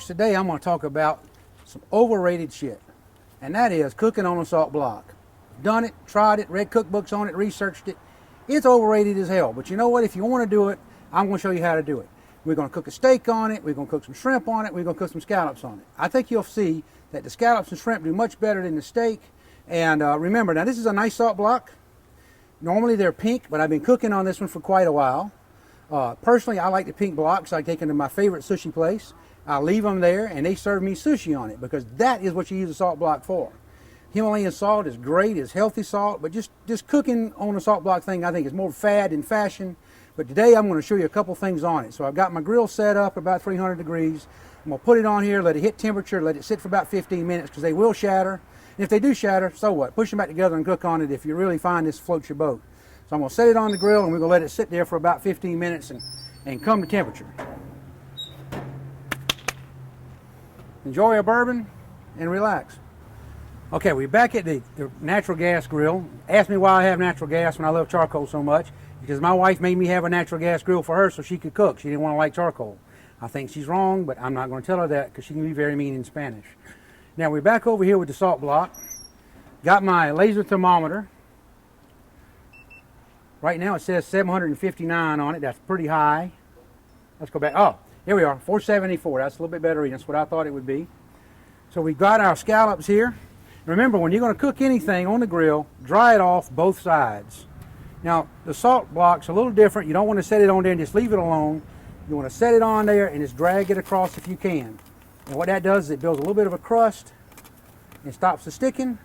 Folks, today I'm going to talk about some overrated shit, and that is cooking on a salt block. Done it, tried it, read cookbooks on it, researched it. It's overrated as hell, but you know what? If you want to do it, I'm going to show you how to do it. We're going to cook a steak on it, we're going to cook some shrimp on it, we're going to cook some scallops on it. I think you'll see that the scallops and shrimp do much better than the steak. And remember, now this is a nice salt block. Normally they're pink, but I've been cooking on this one for quite a while. Personally, I like the pink blocks. I take them to my favorite sushi place. I leave them there, and they serve me sushi on it because that is what you use a salt block for. Himalayan salt is great, it's healthy salt, but just cooking on a salt block thing I think is more fad than fashion. But today I'm going to show you a couple things on it. So I've got my grill set up about 300 degrees. I'm going to put it on here, let it hit temperature, let it sit for about 15 minutes because they will shatter. And if they do shatter, so what? Push them back together and cook on it if you really find this floats your boat. So I'm going to set it on the grill and we're going to let it sit there for about 15 minutes and come to temperature. Enjoy a bourbon and relax. Okay, we're back at the natural gas grill. Ask me why I have natural gas when I love charcoal so much. Because my wife made me have a natural gas grill for her so she could cook. She didn't want to like charcoal. I think she's wrong, but I'm not going to tell her that because she can be very mean in Spanish. Now we're back over here with the salt block. Got my laser thermometer. Right now it says 759 on it. That's pretty high. Let's go back. Oh, here we are, 474. That's a little bit better reading. That's what I thought it would be. So we've got our scallops here. Remember, when you're going to cook anything on the grill, dry it off both sides. Now, the salt block's a little different. You don't want to set it on there and just leave it alone. You want to set it on there and just drag it across if you can. And what that does is it builds a little bit of a crust and stops the sticking.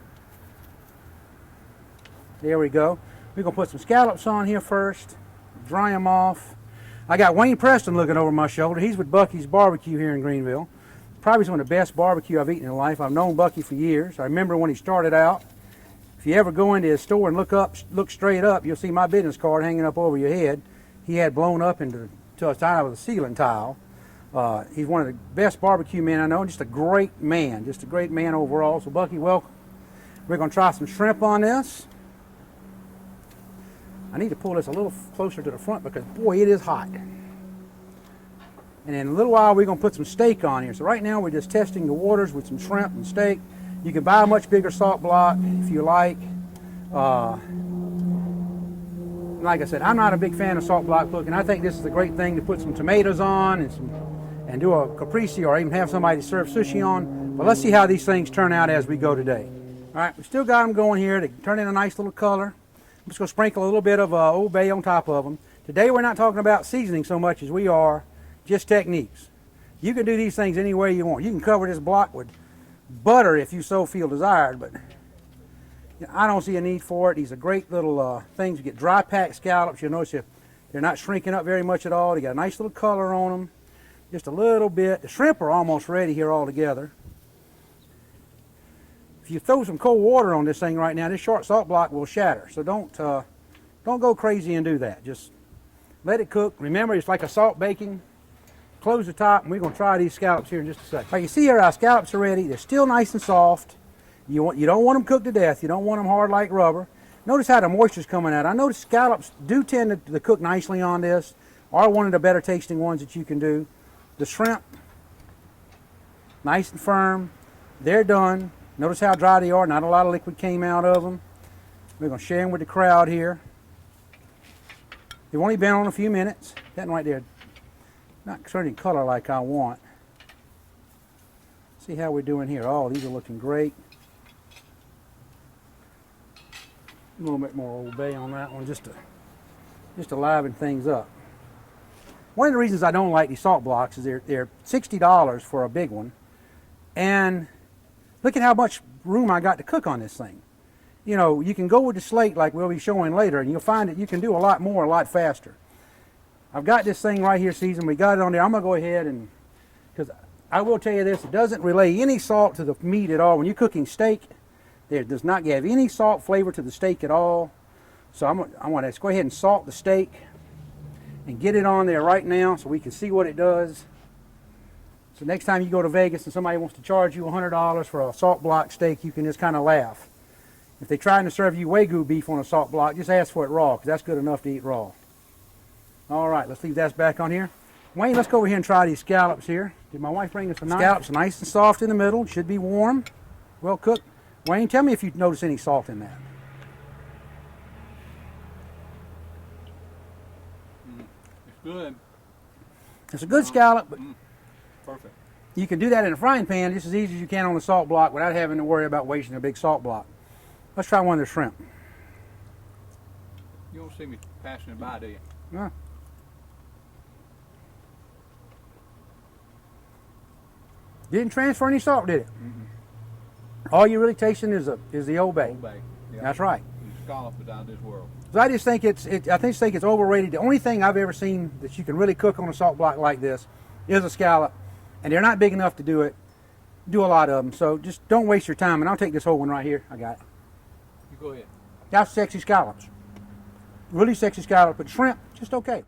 There we go. We're going to put some scallops on here first, dry them off. I got Wayne Preston looking over my shoulder. He's with Bucky's Barbecue here in Greenville. Probably some of the best barbecue I've eaten in life. I've known Bucky for years. I remember when he started out. If you ever go into his store and look straight up, you'll see my business card hanging up over your head. He had blown up into a side of a ceiling tile. He's one of the best barbecue men I know, just a great man overall. So Bucky, welcome. We're going to try some shrimp on this. I need to pull this a little closer to the front because, boy, it is hot. And in a little while, we're going to put some steak on here. So right now, we're just testing the waters with some shrimp and steak. You can buy a much bigger salt block if you like. Like I said, I'm not a big fan of salt block cooking. I think this is a great thing to put some tomatoes on and do a caprese or even have somebody serve sushi on. But let's see how these things turn out as we go today. All right, we still got them going here to turn in a nice little color. I'm just going to sprinkle a little bit of Old Bay on top of them. Today we're not talking about seasoning so much as we are just techniques. You can do these things any way you want. You can cover this block with butter if you so feel desired, but I don't see a need for it. These are great little things. You get dry packed scallops. You'll notice they're not shrinking up very much at all. They got a nice little color on them, just a little bit. The shrimp are almost ready here all together. If you throw some cold water on this thing right now, this short salt block will shatter. So don't go crazy and do that. Just let it cook. Remember, it's like a salt baking. Close the top, and we're going to try these scallops here in just a second. All right, you see here our scallops are ready. They're still nice and soft. You don't want them cooked to death. You don't want them hard like rubber. Notice how the moisture's coming out. I notice scallops do tend to cook nicely on this, are one of the better tasting ones that you can do. The shrimp, nice and firm. They're done. Notice how dry they are. Not a lot of liquid came out of them. We're going to share them with the crowd here. They've only been on a few minutes. That one right there, not turning color like I want. See how we're doing here. Oh, these are looking great. A little bit more Old Bay on that one just to liven things up. One of the reasons I don't like these salt blocks is they're $60 for a big one. And look at how much room I got to cook on this thing. You know, you can go with the slate like we'll be showing later, and you'll find that you can do a lot more, a lot faster. I've got this thing right here seasoned. We got it on there. I'm going to go ahead and, because I will tell you this, it doesn't relay any salt to the meat at all. When you're cooking steak, it does not give any salt flavor to the steak at all. So I want to go ahead and salt the steak and get it on there right now so we can see what it does. So next time you go to Vegas and somebody wants to charge you $100 for a salt block steak, you can just kind of laugh. If they're trying to serve you Wagyu beef on a salt block, just ask for it raw, because that's good enough to eat raw. All right, let's leave that back on here. Wayne, let's go over here and try these scallops here. Did my wife bring us a knife? Scallops nice and soft in the middle. Should be warm, well cooked. Wayne, tell me if you notice any salt in that. It's good. It's a good scallop, but Perfect. you can do that in a frying pan just as easy as you can on the salt block without having to worry about wasting a big salt block. Let's try one of the shrimp. You don't see me passing it by, do you? Yeah. Didn't transfer any salt, did it? All you're really tasting is the Old Bay. Old Bay. Yeah. That's right. And Scallop is out of this world. So I just think it's overrated. The only thing I've ever seen that you can really cook on a salt block like this is a scallop, and they're not big enough to do a lot of them. So just don't waste your time. And I'll take this whole one right here. I got it. You go ahead. That's sexy scallops. Really sexy scallop, but shrimp, just okay.